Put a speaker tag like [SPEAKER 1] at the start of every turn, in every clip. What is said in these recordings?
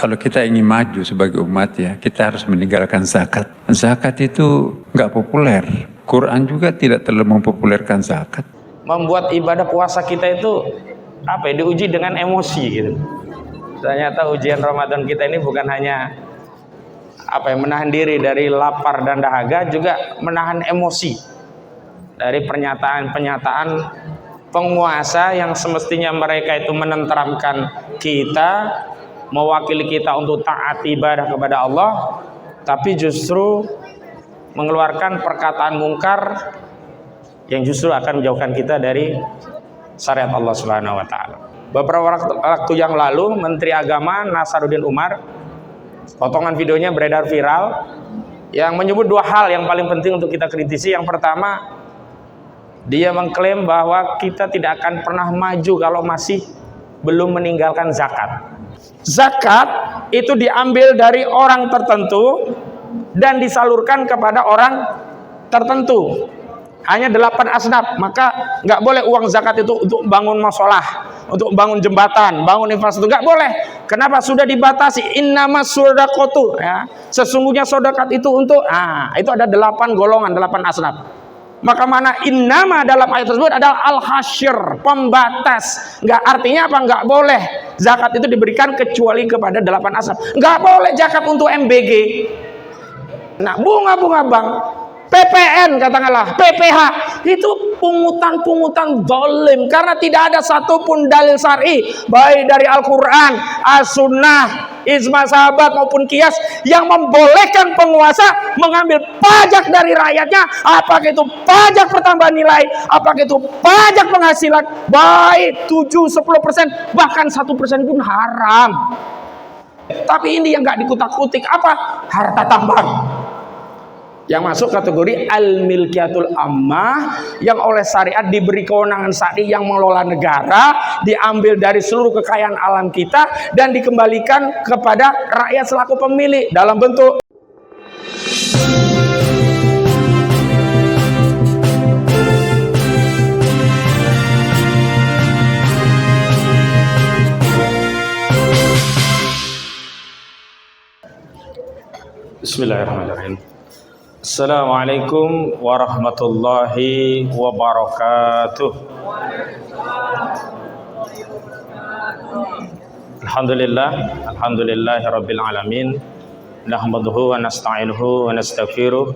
[SPEAKER 1] Kalau kita ingin maju sebagai umat ya, kita harus meninggalkan zakat. Zakat itu nggak populer. Quran juga tidak terlalu mempopulerkan zakat.
[SPEAKER 2] Membuat ibadah puasa kita itu diuji dengan emosi gitu. Ternyata ujian Ramadan kita ini bukan hanya menahan diri dari lapar dan dahaga, juga menahan emosi dari pernyataan-pernyataan penguasa yang semestinya mereka itu menenteramkan kita, mewakili kita untuk taat ibadah kepada Allah, tapi justru mengeluarkan perkataan mungkar yang justru akan menjauhkan kita dari syariat Allah Subhanahu wa taala. Beberapa waktu yang lalu Menteri Agama Nasaruddin Umar, potongan videonya beredar viral yang menyebut dua hal yang paling penting untuk kita kritisi. Yang pertama, dia mengklaim bahwa kita tidak akan pernah maju kalau masih belum meninggalkan zakat. Zakat itu diambil dari orang tertentu dan disalurkan kepada orang tertentu. Hanya 8 asnaf, maka nggak boleh uang zakat itu untuk bangun musholah, untuk bangun jembatan, bangun infrastruktur, nggak boleh. Kenapa? Sudah dibatasi. Innamas shadaqatu, ya. Sesungguhnya sedekah itu untuk, itu ada 8 golongan, 8 asnaf. Maka mana innama dalam ayat tersebut adalah al-hasyr, pembatas. Nggak, artinya apa? Nggak boleh zakat itu diberikan kecuali kepada 8 asnaf. Nggak boleh zakat untuk MBG. Nah, bunga-bunga bank, PPN katakanlah, PPH, itu pungutan-pungutan zalim karena tidak ada satupun dalil syar'i baik dari Al-Qur'an, As-Sunnah, ijma sahabat maupun qiyas yang membolehkan penguasa mengambil pajak dari rakyatnya, apakah itu pajak pertambahan nilai, apakah itu pajak penghasilan, baik 7-10%, bahkan 1% pun haram. Tapi ini yang nggak dikutak-kutik, apa? Harta tambahan yang masuk kategori al-milkiyatul ammah, yang oleh syariat diberi kewenangan syar'i yang mengelola negara, diambil dari seluruh kekayaan alam kita dan dikembalikan kepada rakyat selaku pemilik dalam bentuk Bismillahirrahmanirrahim. Assalamualaikum warahmatullahi wabarakatuh. Alhamdulillahi rabbil alamin. Nahmaduhu wa nasta'inuhu wa nastaghfiruh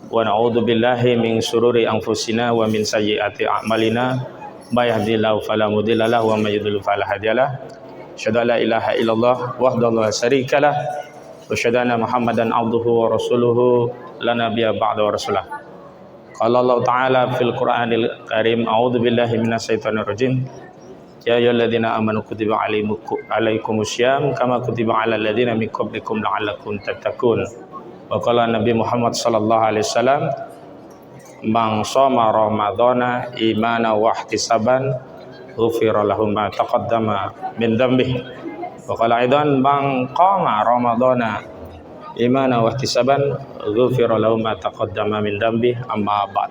[SPEAKER 2] wa na'udzu billahi min syururi anfusina wa min sayyiati a'malina. May yahdihillahu fala mudilla lahu wa may yudlil fala hadiyalah. Asyhadu an la ilaha illallah wahdahu la syarikalah wa asyhadu anna Muhammadan abduhu wa rasuluhu la nabiyya ba'da wa rasulah. Qala Allah Ta'ala fil Qur'anil Karim, a'udzu billahi minasyaitonir rajim. Ya ayyuhalladzina amanu kutiba alaikumusiyam kama kutiba alal ladzina min qablikum la'allakum tattaqun. Wa qala Nabi Muhammad sallallahu alaihi wasallam, man shoma ramadhana imana wa ihtisaban ghufira lahu ma taqaddama min dhanbihi. Wa qala aidan man qama ramadhana imana wa ihtisaban ghufira lahu ma taqaddama min dhanbi, amma ba'd.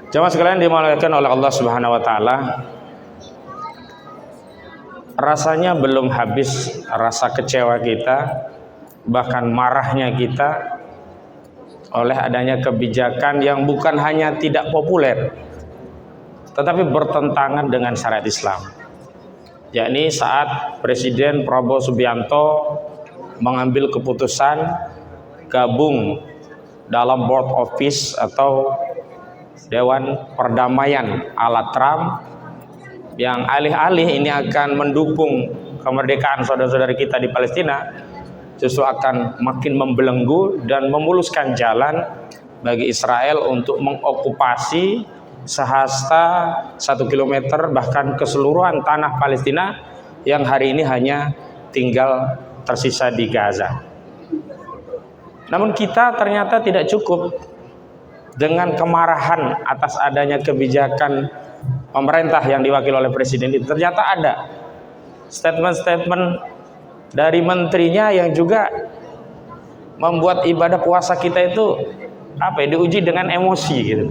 [SPEAKER 2] Jamaah sekalian dimuliakan oleh Allah Subhanahu wa taala. Rasanya belum habis rasa kecewa kita, bahkan marahnya kita oleh adanya kebijakan yang bukan hanya tidak populer tetapi bertentangan dengan syariat Islam. Yakni saat Presiden Prabowo Subianto mengambil keputusan gabung dalam Board of Peace atau Dewan Perdamaian ala Trump, yang alih-alih ini akan mendukung kemerdekaan saudara-saudari kita di Palestina, justru akan makin membelenggu dan memuluskan jalan bagi Israel untuk mengokupasi sehasta 1 kilometer bahkan keseluruhan tanah Palestina yang hari ini hanya tinggal tersisa di Gaza. Namun kita ternyata tidak cukup dengan kemarahan atas adanya kebijakan pemerintah yang diwakili oleh presiden itu. Ternyata ada statement-statement dari menterinya yang juga membuat ibadah puasa kita itu diuji dengan emosi gitu.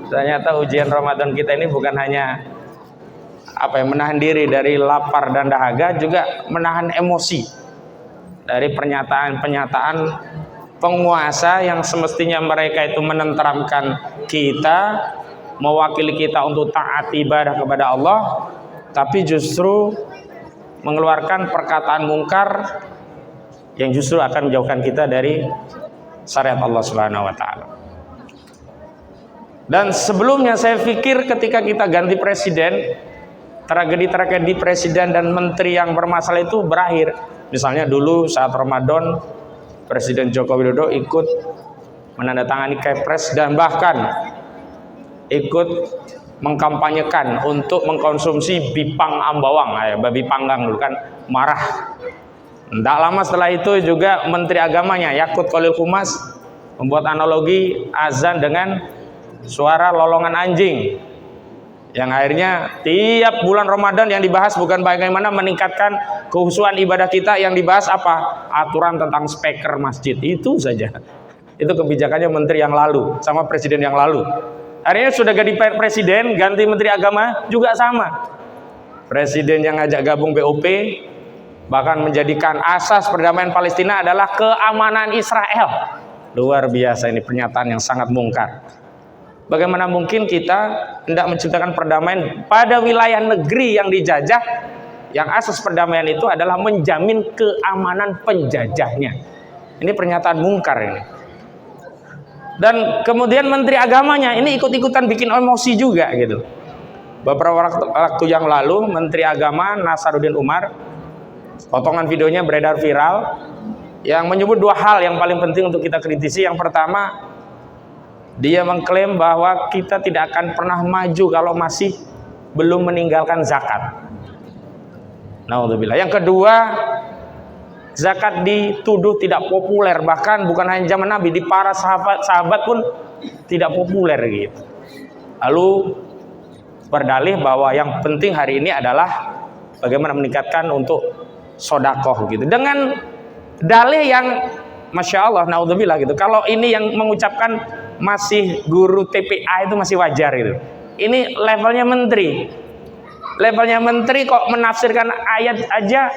[SPEAKER 2] Ternyata ujian Ramadan kita ini bukan hanya menahan diri dari lapar dan dahaga, juga menahan emosi dari pernyataan-pernyataan penguasa yang semestinya mereka itu menenteramkan kita, mewakili kita untuk taat ibadah kepada Allah, tapi justru mengeluarkan perkataan mungkar yang justru akan menjauhkan kita dari syariat Allah Subhanahu wa taala. Dan sebelumnya saya pikir ketika kita ganti presiden, tragedi-tragedi presiden dan menteri yang bermasalah itu berakhir. Misalnya dulu saat Ramadan, Presiden Joko Widodo ikut menandatangani Kepres dan bahkan ikut mengkampanyekan untuk mengkonsumsi bipang ambawang, babi panggang dulu kan, marah. Tidak lama setelah itu juga Menteri Agamanya Yakut Khalil Qumas membuat analogi azan dengan suara lolongan anjing, yang akhirnya tiap bulan Ramadan yang dibahas bukan bagaimana meningkatkan kehusuan ibadah kita, yang dibahas apa? Aturan tentang speaker masjid. Itu saja. Itu kebijakannya menteri yang lalu sama presiden yang lalu. Akhirnya sudah ganti presiden, ganti menteri agama juga sama. Presiden yang ngajak gabung BOP, bahkan menjadikan asas perdamaian Palestina adalah keamanan Israel. Luar biasa, ini pernyataan yang sangat mungkar. Bagaimana mungkin kita hendak menciptakan perdamaian pada wilayah negeri yang dijajah, yang asas perdamaian itu adalah menjamin keamanan penjajahnya. Ini pernyataan mungkar ini. Dan kemudian menteri agamanya ini ikut-ikutan bikin emosi juga gitu. Beberapa waktu yang lalu Menteri Agama Nasaruddin Umar, potongan videonya beredar viral, yang menyebut dua hal yang paling penting untuk kita kritisi. Yang pertama, dia mengklaim bahwa kita tidak akan pernah maju kalau masih belum meninggalkan zakat. Naudzubillah. Yang kedua, zakat dituduh tidak populer, bahkan bukan hanya zaman Nabi, di para sahabat pun tidak populer gitu. Lalu berdalih bahwa yang penting hari ini adalah bagaimana meningkatkan untuk sodakoh gitu. Dengan dalih yang Masya Allah, naudzubillah gitu. Kalau ini yang mengucapkan masih guru TPA itu masih wajar gitu. Ini levelnya menteri. Levelnya menteri kok menafsirkan ayat aja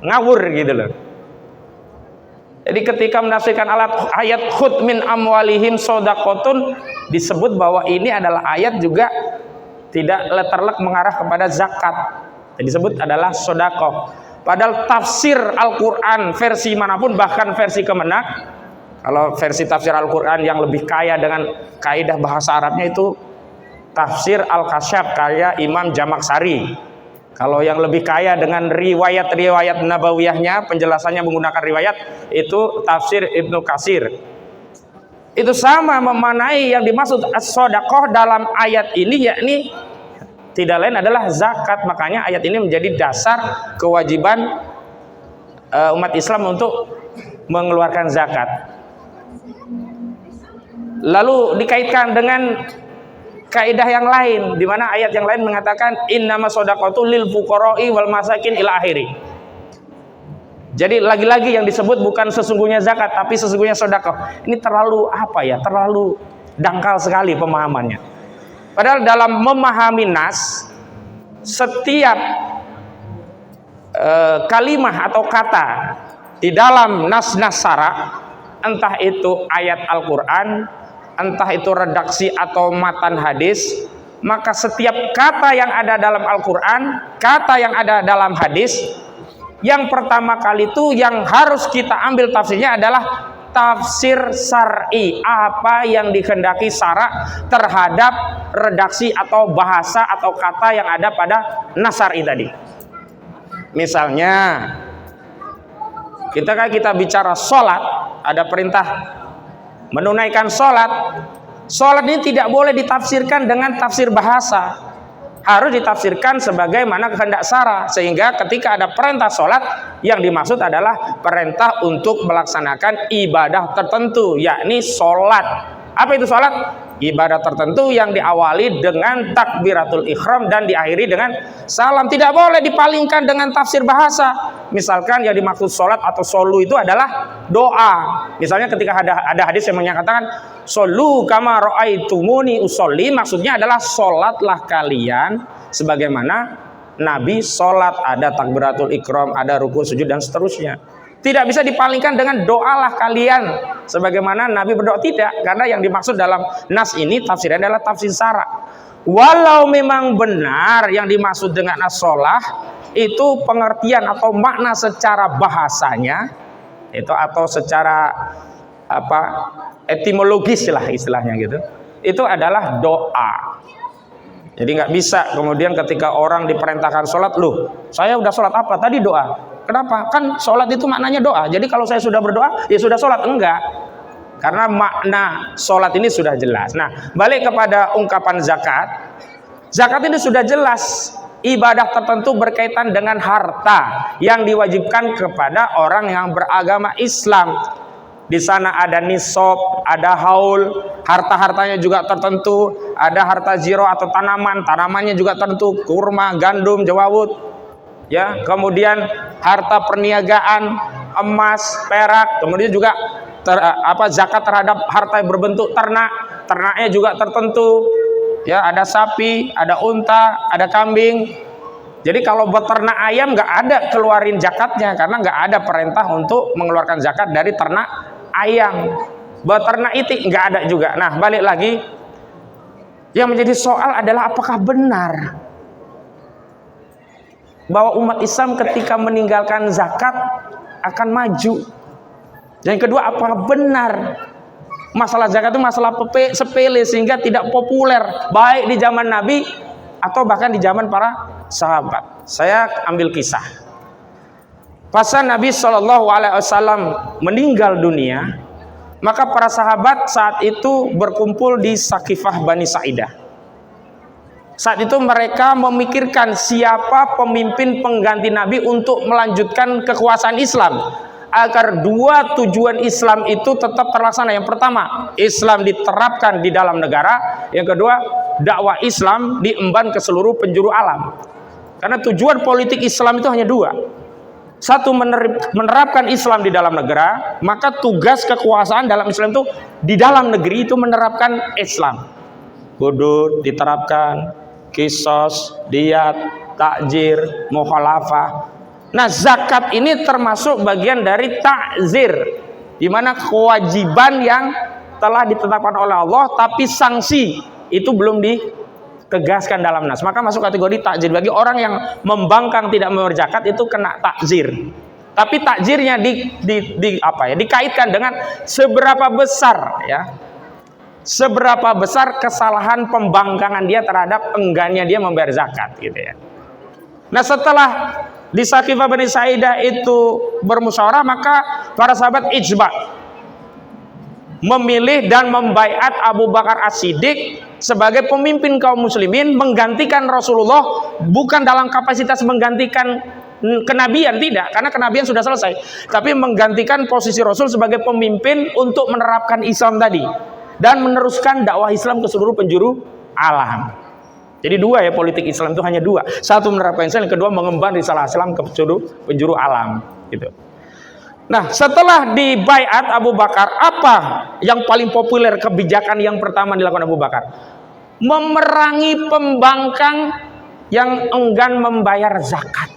[SPEAKER 2] ngawur gitu loh. Jadi ketika menafsirkan ayat khud min amwalihim sodakotun, disebut bahwa ini adalah ayat juga tidak letterlek mengarah kepada zakat. Disebut adalah sodakoh. Padahal tafsir Al-Quran versi manapun, bahkan versi Kemenak, kalau versi tafsir Al-Quran yang lebih kaya dengan kaidah bahasa Arabnya itu tafsir Al-Kasyaf karya Imam Jamaksari. Kalau yang lebih kaya dengan riwayat-riwayat Nabawiyahnya, penjelasannya menggunakan riwayat, itu tafsir Ibnu Katsir. Itu sama memanai yang dimaksud as-sodaqoh dalam ayat ini, yakni tidak lain adalah zakat. Makanya ayat ini menjadi dasar kewajiban umat Islam untuk mengeluarkan zakat. Lalu dikaitkan dengan kaidah yang lain, di mana ayat yang lain mengatakan innamas shadaqatu lil fuqara'i wal masakin ila akhiri. Jadi lagi-lagi yang disebut bukan sesungguhnya zakat, tapi sesungguhnya sedekah. Ini terlalu terlalu dangkal sekali pemahamannya. Padahal dalam memahami nas, setiap kalimah atau kata di dalam nas-nas syara', entah itu ayat Al-Quran, entah itu redaksi atau matan hadis, maka setiap kata yang ada dalam Al-Quran, kata yang ada dalam hadis, yang pertama kali itu yang harus kita ambil tafsirnya adalah tafsir syar'i, apa yang dikehendaki syara' terhadap redaksi atau bahasa atau kata yang ada pada nas syar'i tadi. Misalnya kita bicara sholat, ada perintah menunaikan sholat. Sholat ini tidak boleh ditafsirkan dengan tafsir bahasa, harus ditafsirkan sebagaimana kehendak syara. Sehingga ketika ada perintah sholat, yang dimaksud adalah perintah untuk melaksanakan ibadah tertentu, yakni sholat. Apa itu sholat? Ibadah tertentu yang diawali dengan takbiratul ikhram dan diakhiri dengan salam. Tidak boleh dipalingkan dengan tafsir bahasa. Misalkan yang dimaksud sholat atau solu itu adalah doa. Misalnya ketika ada hadis yang menyatakan solu kama ra'aitumuni usolli, maksudnya adalah sholatlah kalian sebagaimana Nabi sholat ada takbiratul ikram, ada ruku sujud dan seterusnya. Tidak bisa dipalingkan dengan doalah kalian sebagaimana Nabi berdoa, tidak, karena yang dimaksud dalam nas ini tafsirnya adalah tafsir syara. Walau memang benar yang dimaksud dengan as-sholah itu pengertian atau makna secara bahasanya itu atau secara etimologis lah istilahnya gitu, itu adalah doa. Jadi nggak bisa kemudian ketika orang diperintahkan sholat, loh saya udah sholat apa tadi doa. Kenapa? Kan sholat itu maknanya doa. Jadi kalau saya sudah berdoa, ya sudah sholat. Enggak. Karena makna sholat ini sudah jelas. Nah, balik kepada ungkapan zakat. Zakat ini sudah jelas. Ibadah tertentu berkaitan dengan harta yang diwajibkan kepada orang yang beragama Islam. Di sana ada nisab, ada haul, harta-hartanya juga tertentu. Ada harta ziro atau tanaman, tanamannya juga tertentu. Kurma, gandum, jawawut. Ya, kemudian harta perniagaan, emas, perak, kemudian juga zakat terhadap harta yang berbentuk ternak, ternaknya juga tertentu. Ya, ada sapi, ada unta, ada kambing. Jadi kalau beternak ayam nggak ada keluarin zakatnya karena nggak ada perintah untuk mengeluarkan zakat dari ternak ayam. Beternak itik nggak ada juga. Nah, balik lagi, yang menjadi soal adalah apakah benar bahwa umat Islam ketika meninggalkan zakat akan maju. Yang kedua, apakah benar masalah zakat itu masalah sepele sehingga tidak populer baik di zaman Nabi atau bahkan di zaman para sahabat. Saya ambil kisah. Pas Nabi SAW meninggal dunia, maka para sahabat saat itu berkumpul di Sakifah Bani Sa'idah. Saat itu mereka memikirkan siapa pemimpin pengganti Nabi untuk melanjutkan kekuasaan Islam agar dua tujuan Islam itu tetap terlaksana. Yang pertama, Islam diterapkan di dalam negara. Yang kedua, dakwah Islam diemban ke seluruh penjuru alam. Karena tujuan politik Islam itu hanya dua. Satu, menerapkan Islam di dalam negara, maka tugas kekuasaan dalam Islam itu di dalam negeri itu menerapkan Islam. Hudud diterapkan, kisos, diyat, takjir, mukhalafah. Nah, zakat ini termasuk bagian dari takzir, di mana kewajiban yang telah ditetapkan oleh Allah, tapi sanksi itu belum ditegaskan dalam nas. Maka masuk kategori takzir. Bagi orang yang membangkang tidak membayar zakat itu kena takzir. Tapi takzirnya dikaitkan dengan seberapa besar ya. Seberapa besar kesalahan pembangkangan dia terhadap enggannya dia membayar zakat gitu ya. Nah, setelah di Sakifah Bani Sa'idah itu bermusyawarah, maka para sahabat ijma memilih dan membaiat Abu Bakar As-Siddiq sebagai pemimpin kaum muslimin menggantikan Rasulullah, bukan dalam kapasitas menggantikan kenabian, tidak, karena kenabian sudah selesai, tapi menggantikan posisi Rasul sebagai pemimpin untuk menerapkan Islam tadi dan meneruskan dakwah Islam ke seluruh penjuru alam. Jadi dua ya, politik Islam itu hanya dua. Satu menerapkan Islam, yang kedua mengemban risalah Islam ke penjuru alam gitu. Nah, setelah dibaiat Abu Bakar, apa yang paling populer kebijakan yang pertama dilakukan Abu Bakar? Memerangi pembangkang yang enggan membayar zakat.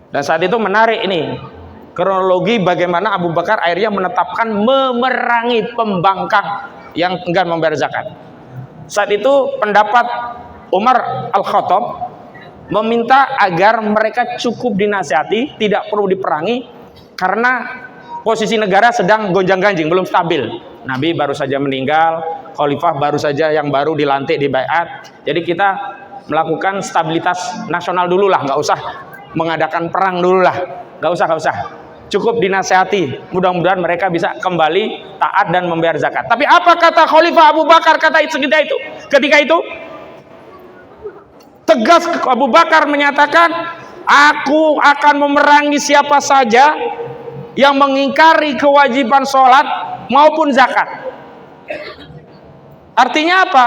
[SPEAKER 2] Dan saat itu menarik ini kronologi bagaimana Abu Bakar akhirnya menetapkan memerangi pembangkang yang enggan membayar zakat. Saat itu pendapat Umar Al-Khattab meminta agar mereka cukup dinasihati, tidak perlu diperangi karena posisi negara sedang gonjang-ganjing, belum stabil. Nabi baru saja meninggal, khalifah baru saja yang baru dilantik di baiat. Jadi kita melakukan stabilitas nasional dulu lah, nggak usah mengadakan perang dulu lah, nggak usah. Cukup dinasihati, mudah-mudahan mereka bisa kembali taat dan membayar zakat. Tapi apa kata Khalifah Abu Bakar ketika itu? Tegas Abu Bakar menyatakan, aku akan memerangi siapa saja yang mengingkari kewajiban sholat maupun zakat. Artinya apa?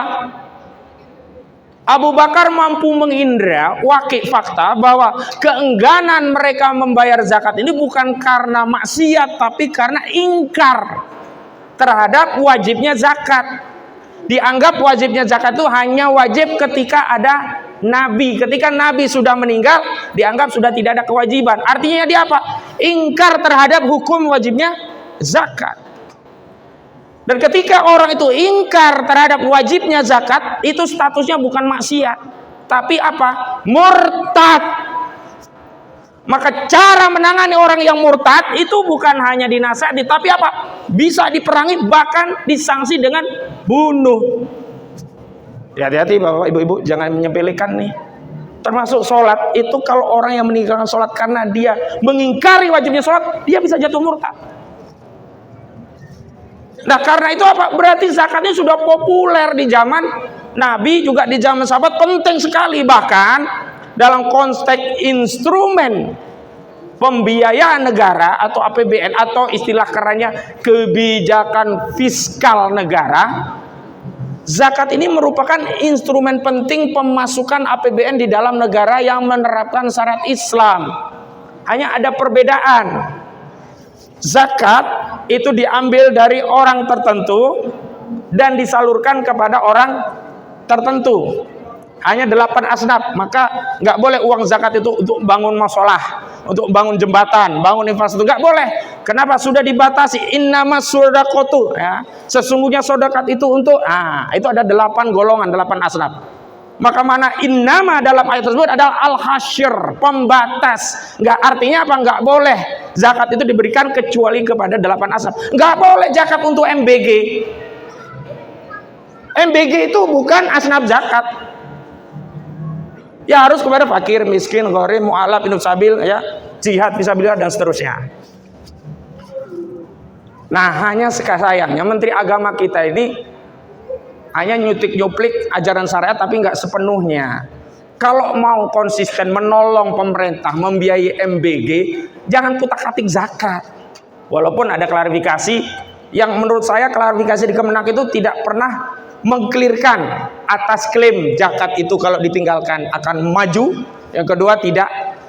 [SPEAKER 2] Abu Bakar mampu mengindra wakil fakta bahwa keengganan mereka membayar zakat ini bukan karena maksiat, tapi karena ingkar terhadap wajibnya zakat. Dianggap wajibnya zakat itu hanya wajib ketika ada Nabi. Ketika Nabi sudah meninggal, dianggap sudah tidak ada kewajiban. Artinya dia apa? Ingkar terhadap hukum wajibnya zakat. Dan ketika orang itu ingkar terhadap wajibnya zakat, itu statusnya bukan maksiat, tapi apa? Murtad. Maka cara menangani orang yang murtad itu bukan hanya dinasihati, tapi apa? Bisa diperangi, bahkan disanksi dengan bunuh. Ya, hati-hati Bapak Ibu-ibu, jangan menyepelekan nih. Termasuk sholat, itu kalau orang yang meninggalkan sholat karena dia mengingkari wajibnya sholat, dia bisa jatuh murtad. Nah, karena itu apa? Berarti zakatnya sudah populer di zaman Nabi, juga di zaman sahabat, penting sekali. Bahkan dalam konteks instrumen pembiayaan negara atau APBN, atau istilah kerennya kebijakan fiskal negara, zakat ini merupakan instrumen penting pemasukan APBN di dalam negara yang menerapkan syariat Islam. Hanya ada perbedaan. Zakat itu diambil dari orang tertentu dan disalurkan kepada orang tertentu. Hanya 8 asnaf. Maka nggak boleh uang zakat itu untuk bangun musholah, untuk bangun jembatan, bangun infrastruktur, nggak boleh. Kenapa? Sudah dibatasi. Innamas shadaqatu, ya. Sesungguhnya sedekah itu untuk, itu ada 8 golongan, 8 asnaf. Maka mana innama dalam ayat tersebut adalah al-hasyr, pembatas. Nggak, artinya apa? Nggak boleh zakat itu diberikan kecuali kepada 8 asnaf. Nggak boleh zakat untuk MBG. MBG itu bukan asnaf zakat. Ya harus kepada fakir, miskin, gharib, mu'alaf, hidup sabil, ya, jihad fisabilillah dan seterusnya. Nah, hanya sayangnya Menteri Agama kita ini hanya nyuplik ajaran syariat, tapi nggak sepenuhnya. Kalau mau konsisten menolong pemerintah membiayai MBG, jangan kutak-atik zakat. Walaupun ada klarifikasi yang menurut saya klarifikasi di Kemenak itu tidak pernah mengklirkan atas klaim zakat itu kalau ditinggalkan akan maju. Yang kedua, tidak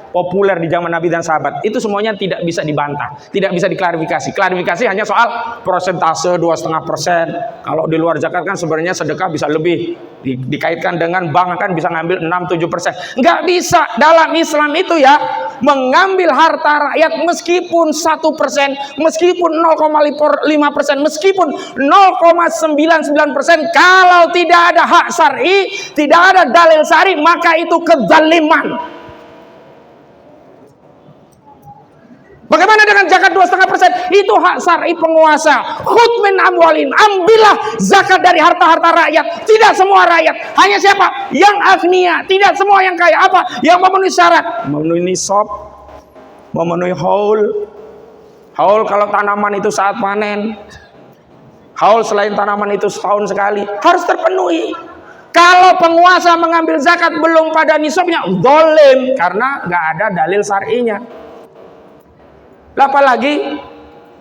[SPEAKER 2] populer di zaman Nabi dan sahabat. Itu semuanya tidak bisa dibantah, tidak bisa diklarifikasi. Klarifikasi hanya soal persentase 2,5%. Kalau di luar zakat kan sebenarnya sedekah bisa lebih. Dikaitkan dengan bank kan bisa ngambil 6-7%. Nggak bisa. Dalam Islam itu ya, mengambil harta rakyat meskipun 1%, meskipun 0,5%, meskipun 0,99%, kalau tidak ada hak syar'i, tidak ada dalil syar'i, maka itu kezaliman. Bagaimana dengan zakat 2,5%? Itu hak syar'i penguasa. Khudh min amwalihim, ambillah zakat dari harta-harta rakyat. Tidak semua rakyat. Hanya siapa? Yang agnia. Tidak semua yang kaya. Apa? Yang memenuhi syarat. Memenuhi nisab, memenuhi haul. Haul kalau tanaman itu saat panen. Haul selain tanaman itu setahun sekali. Harus terpenuhi. Kalau penguasa mengambil zakat belum pada nisabnya, zalim, karena nggak ada dalil syar'inya. Apalagi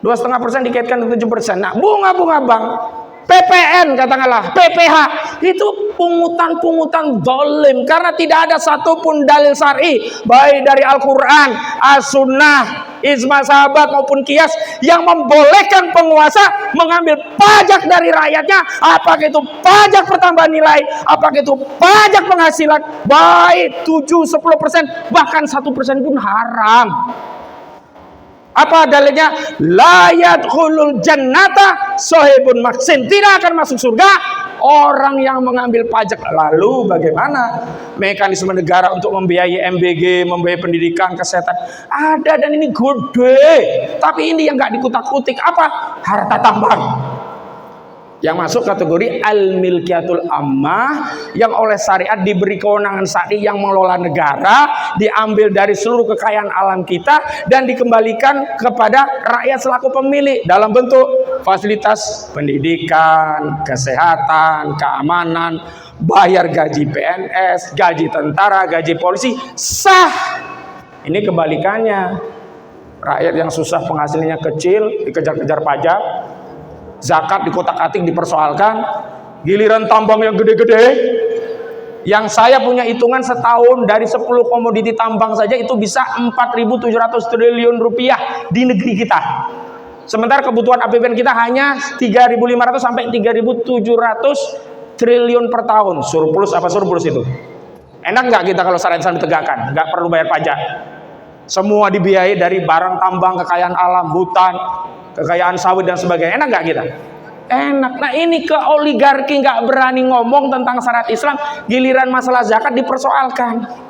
[SPEAKER 2] 2,5% dikaitkan dengan 7%. Nah, bunga-bunga bank, PPN katakanlah, PPH, itu pungutan-pungutan zalim karena tidak ada satupun dalil syar'i baik dari Al-Qur'an, As-Sunnah, ijma sahabat maupun qiyas yang membolehkan penguasa mengambil pajak dari rakyatnya, apakah itu pajak pertambahan nilai, apakah itu pajak penghasilan, baik 7-10%, bahkan 1% pun haram. Apa dalilnya? La yadkhulul jannata sahibun maksin. Tidak akan masuk surga orang yang mengambil pajak. Lalu bagaimana mekanisme negara untuk membiayai MBG, membiayai pendidikan, kesehatan? Ada, dan ini gede. Tapi ini yang nggak dikutak-kutik. Apa? Harta tambang. Yang masuk kategori al-milkiyatul ammah, yang oleh syariat diberi kewenangan syar'i yang mengelola negara, diambil dari seluruh kekayaan alam kita dan dikembalikan kepada rakyat selaku pemilik dalam bentuk fasilitas pendidikan, kesehatan, keamanan, bayar gaji PNS, gaji tentara, gaji polisi, sah. Ini kebalikannya. Rakyat yang susah penghasilannya kecil dikejar-kejar pajak, zakat dikotak-atik dipersoalkan, giliran tambang yang gede-gede, yang saya punya hitungan setahun dari 10 komoditi tambang saja itu bisa 4.700 triliun rupiah di negeri kita. Sementara kebutuhan APBN kita hanya 3.500 sampai 3.700 triliun per tahun. Surplus apa surplus itu? Enak nggak kita kalau syariat Islam ditegakkan? Nggak perlu bayar pajak. Semua dibiayai dari barang tambang, kekayaan alam, hutan, kekayaan sawit dan sebagainya. Enak nggak kita? Enak. Nah ini ke oligarki nggak berani ngomong tentang syariat Islam, giliran masalah zakat dipersoalkan.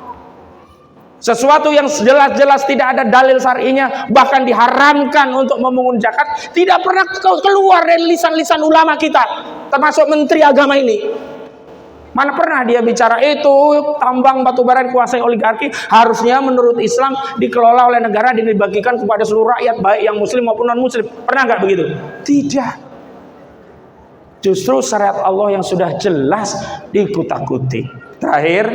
[SPEAKER 2] Sesuatu yang jelas-jelas tidak ada dalil syar'inya, bahkan diharamkan untuk memungut zakat, tidak pernah keluar dari lisan-lisan ulama kita, termasuk menteri agama ini. Mana pernah dia bicara itu tambang batubara dikuasai oligarki, harusnya menurut Islam dikelola oleh negara dan dibagikan kepada seluruh rakyat, baik yang muslim maupun non muslim. Pernah nggak begitu? Tidak. Justru syariat Allah yang sudah jelas dikutak-kutik. Terakhir,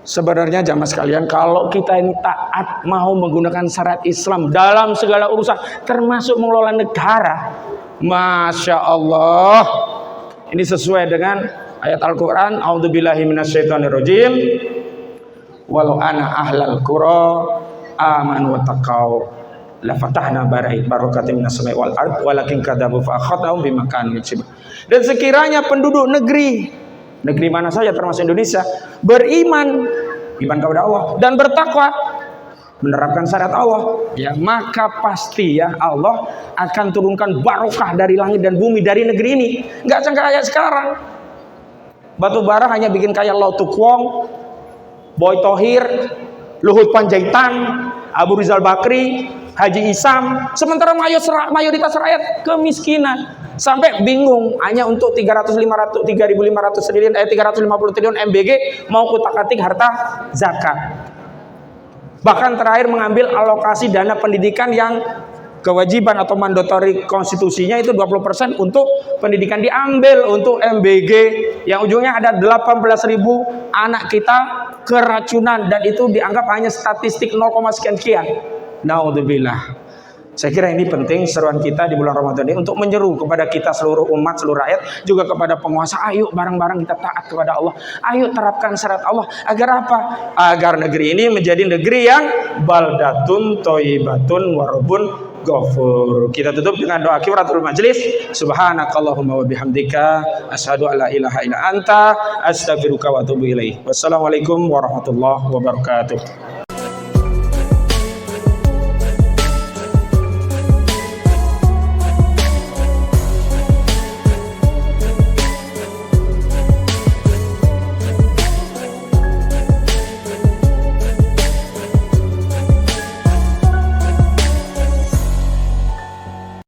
[SPEAKER 2] sebenarnya jamaah sekalian, kalau kita ini taat mau menggunakan syariat Islam dalam segala urusan, termasuk mengelola negara, Masya Allah, ini sesuai dengan ayat Al-Quran, A'udzubillahi minasyaitonirrajim, walau ana ahlal qura amanu wattaqau la fatahna barakatim minas sama'i wal ard walakin kadzabu fa akhadhahum bima kanu yaksibun. Dan sekiranya penduduk negeri mana saja termasuk Indonesia beriman kepada Allah dan bertakwa, menerapkan syariat Allah, ya maka pasti ya Allah akan turunkan barokah dari langit dan bumi dari negeri ini. Nggak kayak sekarang, batu bara hanya bikin kayak Lau Tuk Wong, Boy Thohir, Luhut Panjaitan, Abu Rizal Bakri, Haji Isam, sementara mayoritas rakyat kemiskinan. Sampai bingung, hanya untuk 350 triliun MBG mau kutak-atik harta zakat. Bahkan terakhir mengambil alokasi dana pendidikan yang kewajiban atau mandatori konstitusinya itu 20% untuk pendidikan diambil untuk MBG, yang ujungnya ada 18.000 anak kita keracunan, dan itu dianggap hanya statistik 0, sekian. Naudzubillah. Saya kira ini penting seruan kita di bulan Ramadan ini untuk menyeru kepada kita seluruh umat, seluruh rakyat, juga kepada penguasa. Ayo bareng-bareng kita taat kepada Allah. Ayo terapkan syariat Allah. Agar apa? Agar negeri ini menjadi negeri yang baldatun thayyibatun wa rabbun ghafur. Kita tutup dengan doa kifaratul majlis. Subhanakallahumma wa bihamdika asyhadu an la ilaha illa anta astaghfiruka wa atubu ilaik. Wassalamualaikum warahmatullahi wabarakatuh.